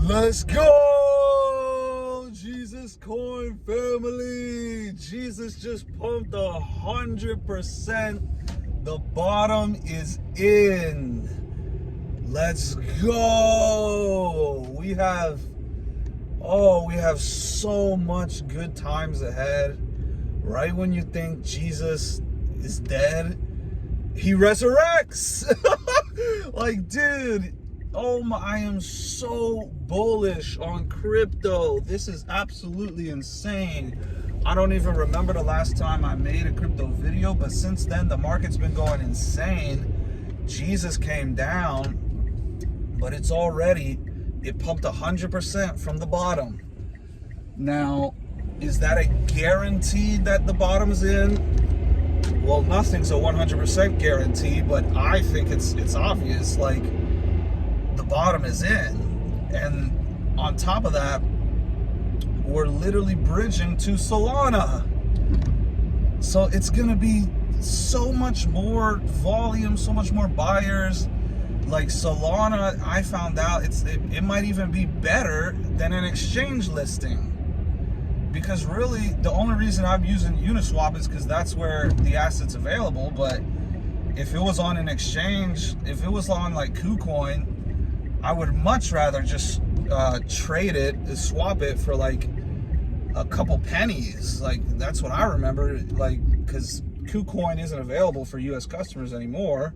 Let's go, Jesus Coin family. Jesus just pumped 100%. The bottom is in. Let's go. We have so much good times ahead. Right when you think Jesus is dead, he resurrects. Like, dude, I am so bullish on crypto. This is absolutely insane. I don't even remember the last time I made a crypto video, but since then the market's been going insane. Jesus came down, but it pumped 100% from the bottom. Now, is that a guarantee that the bottom's in? Well, nothing's a 100% guarantee, but I think it's obvious. Like, the bottom is in, and on top of that, we're literally bridging to Solana. So it's gonna be so much more volume, so much more buyers. Like Solana, I found out it might even be better than an exchange listing. Because really, the only reason I'm using Uniswap is because that's where the asset's available. But if it was on an exchange, if it was on like KuCoin, I would much rather just trade it, swap it for like a couple pennies. Like, that's what I remember. Like, because KuCoin isn't available for U.S. customers anymore.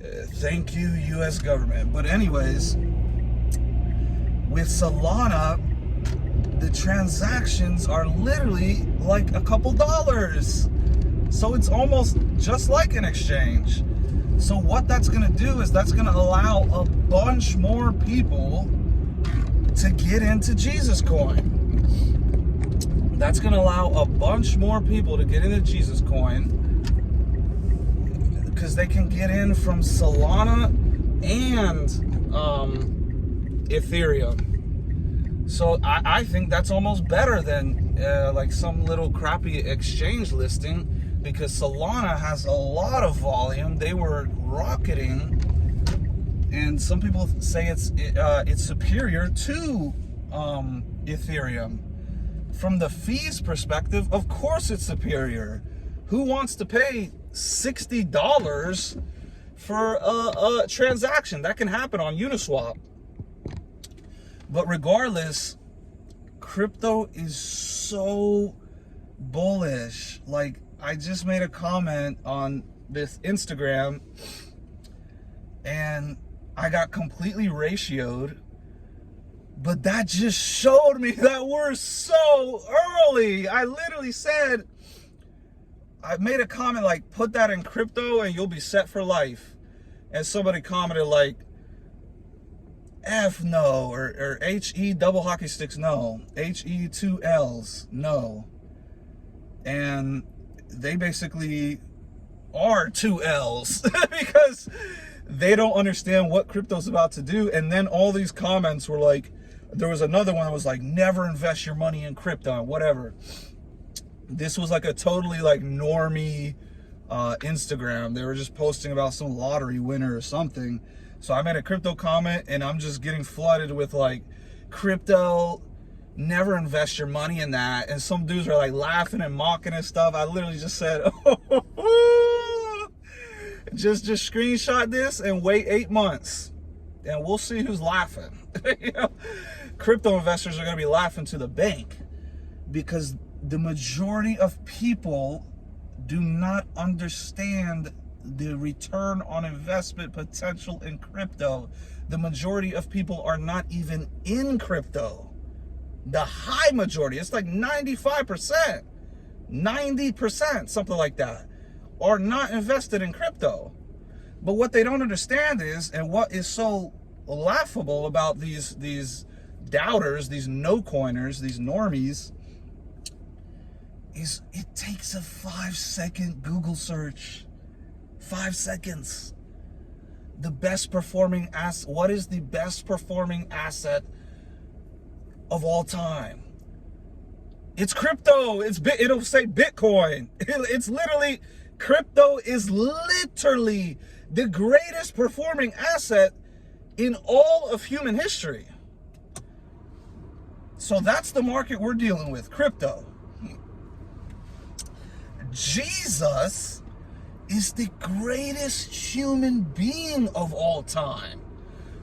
Thank you, U.S. government. But anyways, with Solana, the transactions are literally like a couple dollars. So it's almost just like an exchange. So what that's going to do is that's going to allow a bunch more people to get into Jesus Coin. That's going to allow a bunch more people to get into Jesus Coin because they can get in from Solana and Ethereum. So I think that's almost better than like some little crappy exchange listing, because Solana has a lot of volume. They were rocketing, and some people say it's superior to Ethereum. From the fees perspective, of course it's superior. Who wants to pay $60 for a transaction? That can happen on Uniswap. But regardless, crypto is so bullish. Like, I just made a comment on this Instagram and I got completely ratioed, but that just showed me that we're so early. I literally said, I made a comment like, put that in crypto and you'll be set for life. And somebody commented like, F no, or HE double hockey sticks no, HE 2 L's no. And they basically are 2 L's because they don't understand what crypto's about to do. And then all these comments were like, there was another one that was like, never invest your money in crypto, whatever. This was like a totally like normie Instagram. They were just posting about some lottery winner or something. So I made a crypto comment and I'm just getting flooded with like, crypto, never invest your money in that. And some dudes are like laughing and mocking and stuff. I literally just said, just screenshot this and wait 8 months and we'll see who's laughing. You know, crypto investors are going to be laughing to the bank because the majority of people do not understand the return on investment potential in crypto. The majority of people are not even in crypto. The high majority, it's like 95%, 90%, something like that, are not invested in crypto. But what they don't understand is, and what is so laughable about these doubters, these no-coiners, these normies, is it takes a 5-second Google search. 5 seconds. The best performing asset. What is the best performing asset of all time? It's crypto. It'll say Bitcoin. It's literally, crypto is literally the greatest performing asset in all of human history. So that's the market we're dealing with, crypto. Jesus is the greatest human being of all time,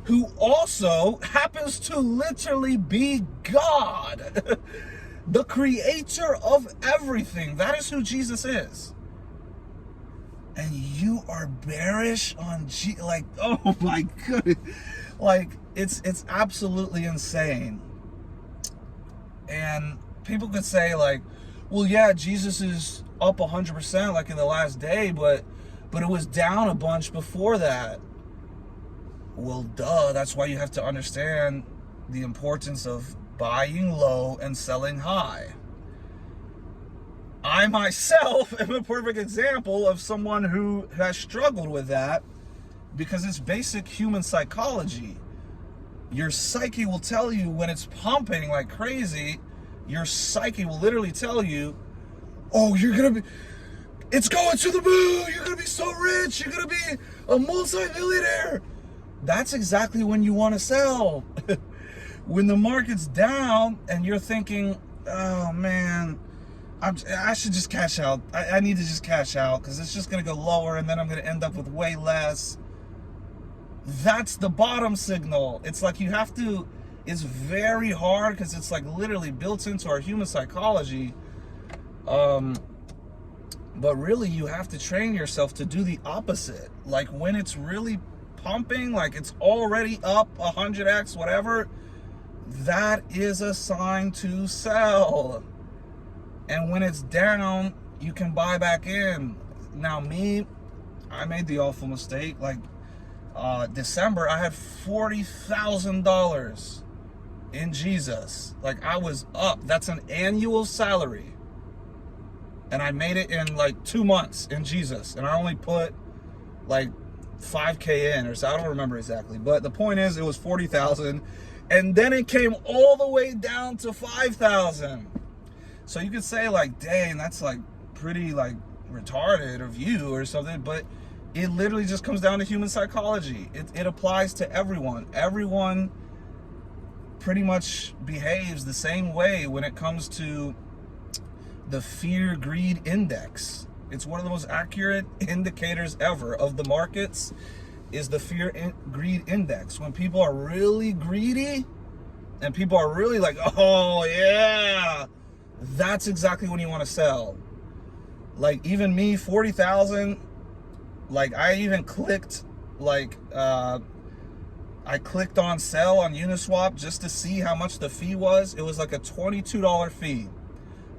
who also happens to literally be God, the creator of everything. That is who Jesus is. And you are bearish on like, oh my goodness. Like, it's absolutely insane. And people could say like, well, yeah, Jesus is up 100% like in the last day, but it was down a bunch before that. Well, duh, that's why you have to understand the importance of buying low and selling high. I myself am a perfect example of someone who has struggled with that, because it's basic human psychology. Your psyche will tell you when it's pumping like crazy. Your psyche will literally tell you, oh, it's going to the moon, you're gonna be so rich, you're gonna be a multi-millionaire. That's exactly when you want to sell. When the market's down and you're thinking, oh man, I should just cash out. I need to just cash out because it's just gonna go lower and then I'm gonna end up with way less. That's the bottom signal. It's like you have to, it's very hard because it's like literally built into our human psychology. But really you have to train yourself to do the opposite. Like when it's really pumping, like it's already up 100x, whatever, that is a sign to sell. And when it's down, you can buy back in. Now I made the awful mistake. Like December, I had $40,000 in Jesus. Like I was up. That's an annual salary. And I made it in like 2 months in Jesus. And I only put like 5K in, or so, I don't remember exactly. But the point is, it was 40,000. And then it came all the way down to 5,000. So you could say like, dang, that's like pretty like retarded of you or something. But it literally just comes down to human psychology. It applies to everyone. Everyone pretty much behaves the same way when it comes to the fear greed index. It's one of the most accurate indicators ever of the markets, is the fear greed index. When people are really greedy and people are really like, oh yeah, that's exactly when you want to sell. Like even me, 40,000, like I even clicked like I clicked on sell on Uniswap just to see how much the fee was. It was like a $22 fee.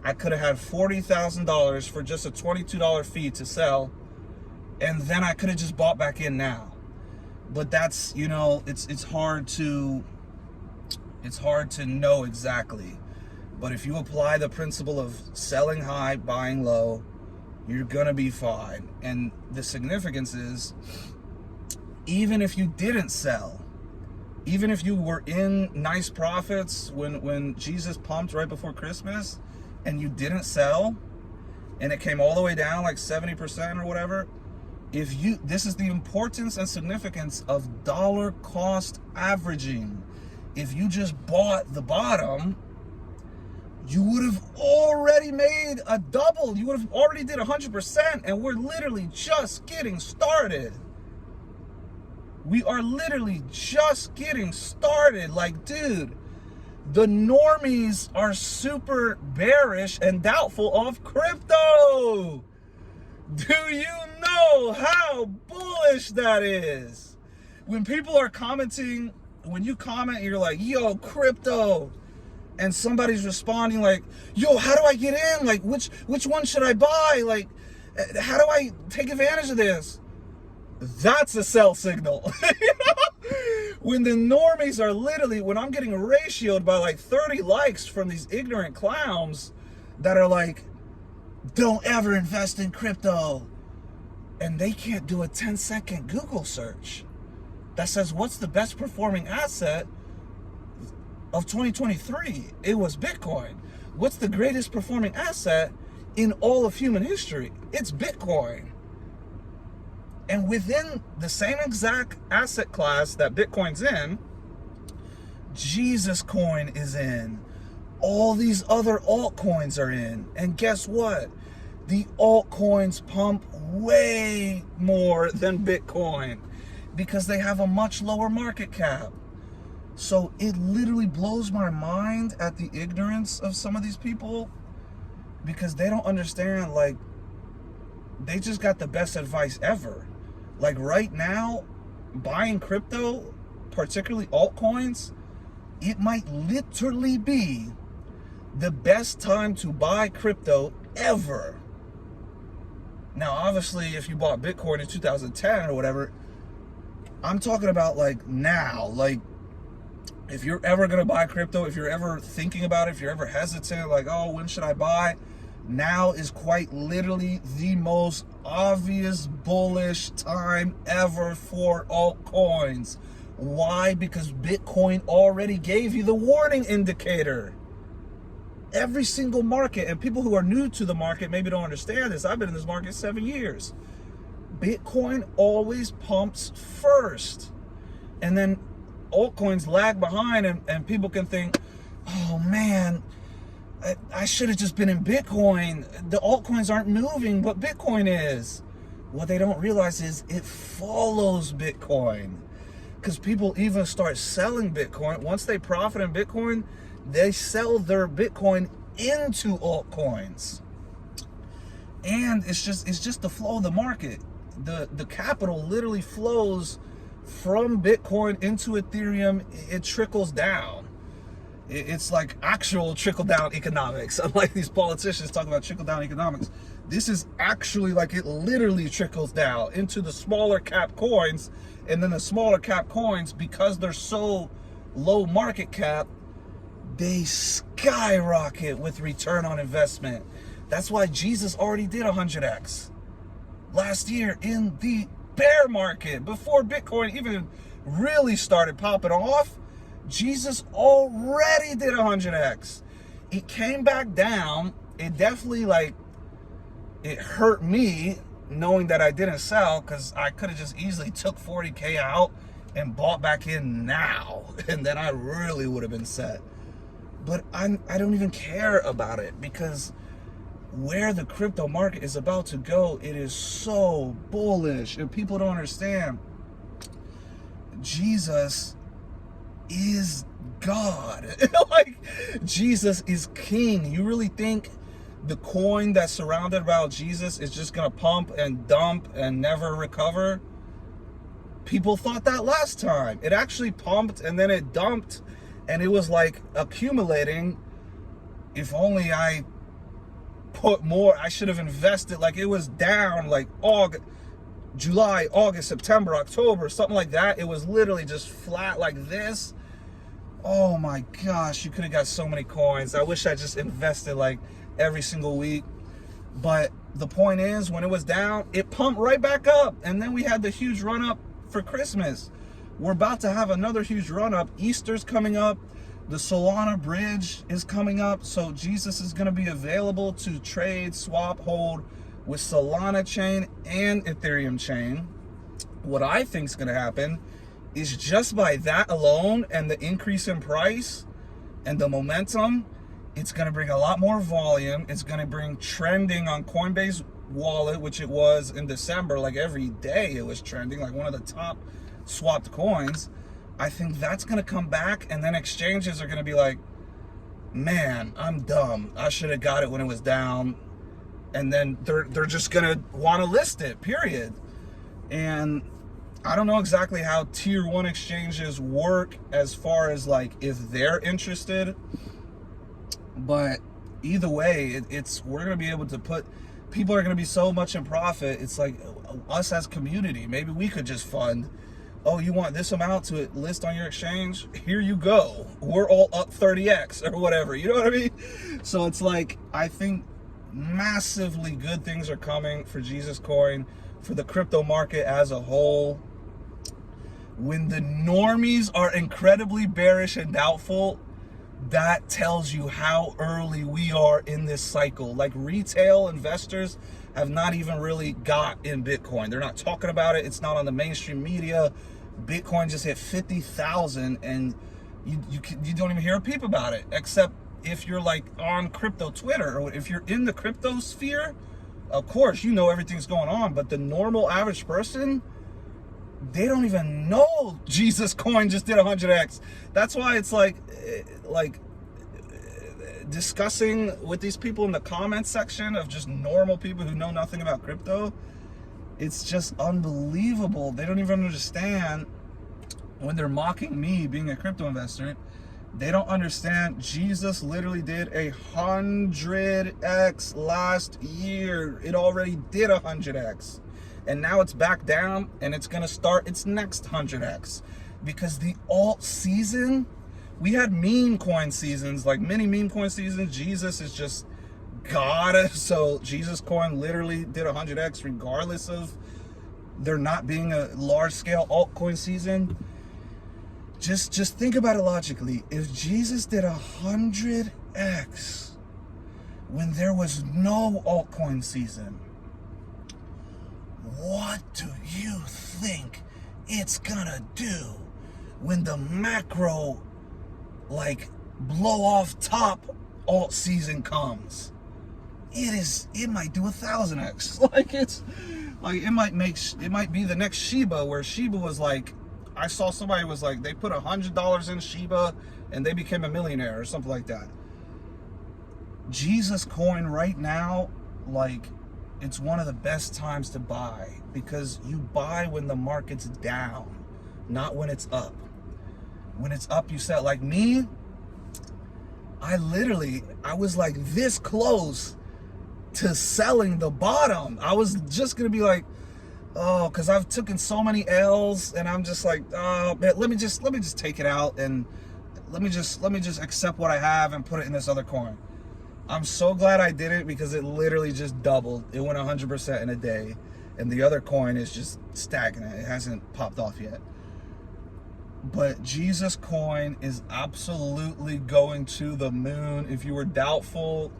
I could have had $40,000 for just a $22 fee to sell, and then I could have just bought back in now. But that's, you know, it's hard to know exactly. But if you apply the principle of selling high, buying low, you're gonna be fine. And the significance is, even if you didn't sell, even if you were in nice profits when Jesus pumped right before Christmas, and you didn't sell, and it came all the way down like 70% or whatever, this is the importance and significance of dollar cost averaging. If you just bought the bottom, you would have already made a double. You would have already did 100%, and we're literally just getting started. We are literally just getting started. Like, dude, the normies are super bearish and doubtful of crypto. Do you know how bullish that is? When people are commenting, when you comment, you're like, yo, crypto, and somebody's responding like, yo, how do I get in? Like, which one should I buy? Like, how do I take advantage of this? That's a sell signal. When the normies are literally, when I'm getting ratioed by like 30 likes from these ignorant clowns that are like, don't ever invest in crypto, and they can't do a 10-second Google search that says, what's the best performing asset of 2023? It was Bitcoin. What's the greatest performing asset in all of human history? It's Bitcoin. And within the same exact asset class that Bitcoin's in, Jesus coin is in, all these other altcoins are in. And guess what? The altcoins pump way more than Bitcoin because they have a much lower market cap. So it literally blows my mind at the ignorance of some of these people, because they don't understand, like, they just got the best advice ever. Like right now, buying crypto, particularly altcoins, it might literally be the best time to buy crypto ever. Now, obviously, if you bought Bitcoin in 2010 or whatever, I'm talking about like now. Like, if you're ever going to buy crypto, if you're ever thinking about it, if you're ever hesitant, like, oh, when should I buy? Now is quite literally the most obvious bullish time ever for altcoins. Why? Because Bitcoin already gave you the warning indicator. Every single market, and people who are new to the market maybe don't understand this. I've been in this market 7 years. Bitcoin always pumps first, and then altcoins lag behind, and people can think, oh man, I should have just been in Bitcoin. The altcoins aren't moving, but Bitcoin is. What they don't realize is it follows Bitcoin, because people even start selling Bitcoin. Once they profit in Bitcoin, they sell their Bitcoin into altcoins. And it's just the flow of the market. The capital literally flows from Bitcoin into Ethereum. It trickles down. It's like actual trickle-down economics. Unlike these politicians talking about trickle-down economics, this is actually like it literally trickles down into the smaller cap coins. And then the smaller cap coins, because they're so low market cap, they skyrocket with return on investment. That's why Jesus already did 100x last year in the bear market. Before Bitcoin even really started popping off, Jesus already did 100x. It came back down. It definitely, like, it hurt me knowing that I didn't sell, because I could have just easily took 40K out and bought back in now, and then I really would have been set. But I don't even care about it, because where the crypto market is about to go, it is so bullish, and people don't understand. Jesus is God. Like, Jesus is king. You really think the coin that's surrounded around Jesus is just gonna pump and dump and never recover? People thought that last time. It actually pumped and then it dumped, and it was like accumulating. If only I put more, I should have invested. Like, it was down like July, August, September, October, something like that. It was literally just flat like this. Oh my gosh, you could have got so many coins. I wish I just invested like every single week. But the point is, when it was down, it pumped right back up. And then we had the huge run up for Christmas. We're about to have another huge run up. Easter's coming up. The Solana bridge is coming up. So Jesus is going to be available to trade, swap, hold with Solana chain and Ethereum chain. What I think is going to happen is, just by that alone and the increase in price and the momentum, it's going to bring a lot more volume. It's going to bring trending on Coinbase wallet, which it was in December. Like, every day it was trending, like one of the top swapped coins. I think that's going to come back, and then exchanges are going to be like, man, I'm dumb. I should have got it when it was down. And then they're just going to want to list it, period. And I don't know exactly how tier 1 exchanges work as far as like if they're interested, but either way, we're going to be able to put, people are going to be so much in profit. It's like us as community, maybe we could just fund, oh, you want this amount to list on your exchange? Here you go. We're all up 30x or whatever. You know what I mean? So it's like, I think massively good things are coming for Jesus Coin, for the crypto market as a whole. When the normies are incredibly bearish and doubtful, that tells you how early we are in this cycle. Like, retail investors have not even really got in Bitcoin. They're not talking about it. It's not on the mainstream media. Bitcoin just hit 50,000 and you don't even hear a peep about it, except if you're like on crypto Twitter, or if you're in the crypto sphere, of course, you know everything's going on. But the normal average person, they don't even know Jesus coin just did 100x. That's why it's like discussing with these people in the comment section of just normal people who know nothing about crypto. It's just unbelievable. They don't even understand when they're mocking me being a crypto investor. They don't understand Jesus literally did 100x last year. It already did 100x. And now it's back down, and it's going to start its next 100x. Because the alt season, we had meme coin seasons, like many meme coin seasons. Jesus is just God. So Jesus coin literally did 100x regardless of there not being a large scale altcoin season. Just think about it logically. If Jesus did 100x when there was no altcoin season, what do you think it's gonna do when the macro, like, blow off top alt season comes? It might do 1,000x. Like, it's like, it might be the next Shiba, where Shiba was like, I saw somebody was like, they put $100 in Shiba and they became a millionaire or something like that. Jesus coin right now, like, it's one of the best times to buy, because you buy when the market's down, not when it's up. When it's up, you sell. Like me, I was like this close to selling the bottom. I was just gonna be like, oh, because I've taken so many L's, and I'm just like, oh, man, let me just take it out, and let me just accept what I have and put it in this other coin. I'm so glad I did it, because it literally just doubled. It went 100% in a day, and the other coin is just stagnant. It hasn't popped off yet. But Jesus coin is absolutely going to the moon. If you were doubtful,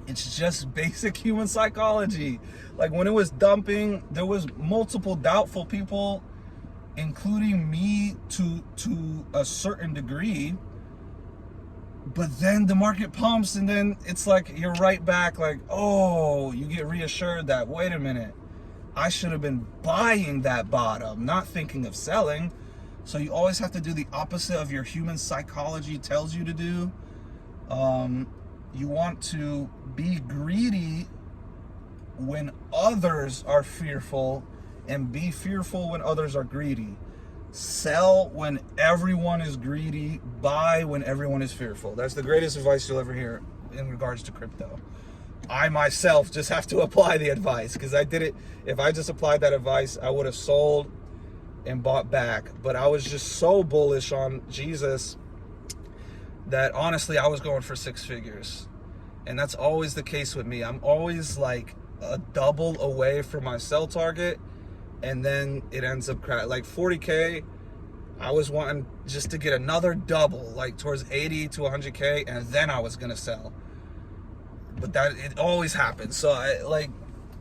it's just basic human psychology. Like, when it was dumping, there was multiple doubtful people, including me to a certain degree. But then the market pumps, and then it's like you're right back, like, oh, you get reassured that, wait a minute, I should have been buying that bottom, not thinking of selling. So you always have to do the opposite of your human psychology tells you to do. You want to be greedy when others are fearful, and be fearful when others are greedy. Sell when everyone is greedy, buy when everyone is fearful. That's the greatest advice you'll ever hear in regards to crypto. I myself just have to apply the advice, because I did it. If I just applied that advice, I would have sold and bought back. But I was just so bullish on Jesus that honestly I was going for 6 figures. And that's always the case with me. I'm always like a double away from my sell target, and then it ends up like 40K. I was wanting just to get another double, like towards 80 to 100K, and then I was gonna sell. But that, it always happens. So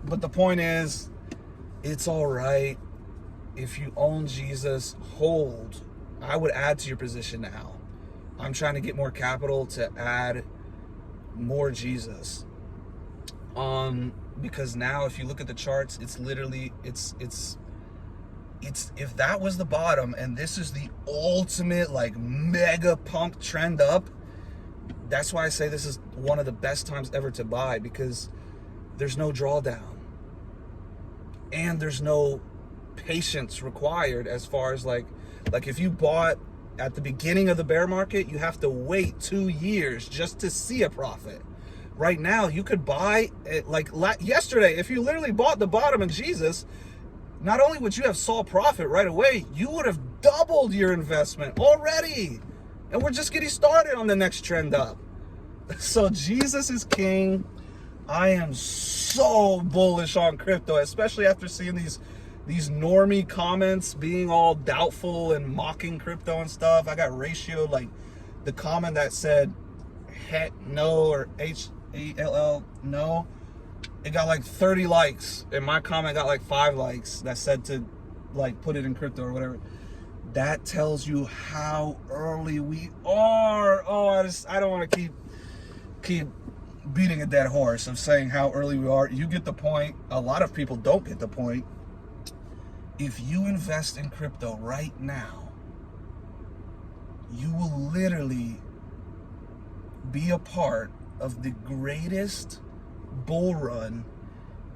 but the point is, it's all right. If you own Jesus, hold. I would add to your position now. I'm trying to get more capital to add more Jesus. Because now if you look at the charts, it's literally, it's if that was the bottom and this is the ultimate like mega pump trend up, that's why I say this is one of the best times ever to buy, because there's no drawdown and there's no patience required. As far as like if you bought at the beginning of the bear market, you have to wait 2 years just to see a profit. Right now, you could buy it like yesterday. If you literally bought the bottom in Jesus, not only would you have saw profit right away, you would have doubled your investment already. And we're just getting started on the next trend up. So Jesus is king. I am so bullish on crypto, especially after seeing these normie comments being all doubtful and mocking crypto and stuff. I got ratioed, like the comment that said heck no, or HELL no, it got like 30 likes, and my comment got like 5 likes that said to like put it in crypto or whatever. That tells you how early we are. Oh, I don't want to keep beating a dead horse of saying how early we are. You get the point. A lot of people don't get the point. If you invest in crypto right now, you will literally be a part of the greatest bull run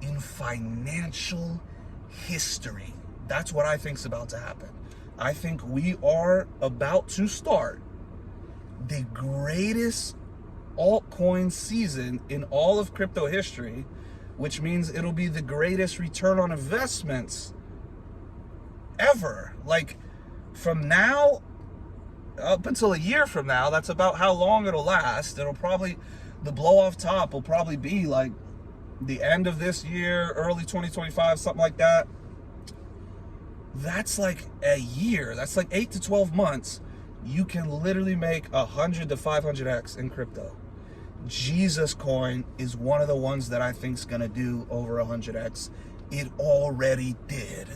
in financial history. That's what I think's about to happen. I think we are about to start the greatest altcoin season in all of crypto history, which means it'll be the greatest return on investments ever. Like, from now up until a year from now, that's about how long it'll last. It'll probably, the blow off top will probably be like the end of this year, early 2025, something like that. That's like a year. That's like 8 to 12 months. You can literally make 100 to 500x in crypto. Jesus coin is one of the ones that I think is going to do over 100x. It already did.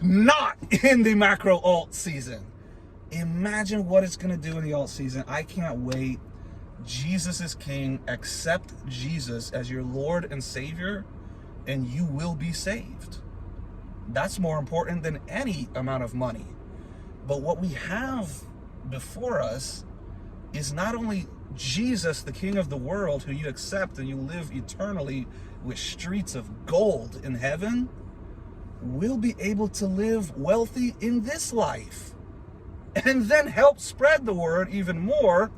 Not in the macro alt season. Imagine what it's going to do in the alt season. I can't wait. Jesus is king. Accept Jesus as your Lord and Savior, and you will be saved. That's more important than any amount of money. But what we have before us is not only Jesus, the King of the world, who you accept and you live eternally with streets of gold in heaven, will be able to live wealthy in this life and then help spread the word even more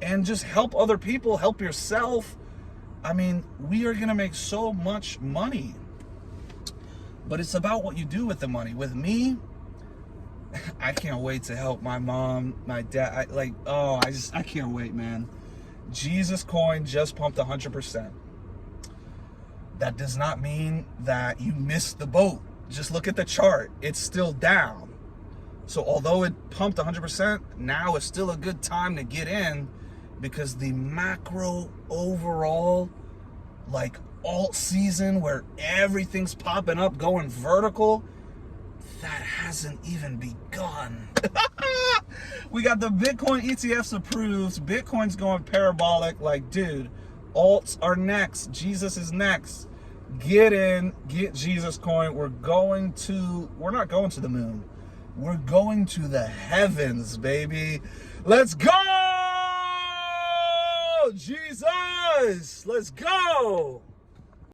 and just help other people, help yourself. I mean, we are going to make so much money, but it's about what you do with the money. With me, I can't wait to help my mom, my dad. I can't wait, man. Jesus coin just pumped 100%. That does not mean that you missed the boat. Just look at the chart. It's still down. So although it pumped 100%, now is still a good time to get in, because the macro overall, like alt season where everything's popping up, going vertical, that hasn't even begun. We got the Bitcoin ETFs approved. Bitcoin's going parabolic. Like, dude, alts are next. Jesus is next. Get in, get Jesus coin. We're not going to the moon. We're going to the heavens, baby. Let's go! Jesus! Let's go!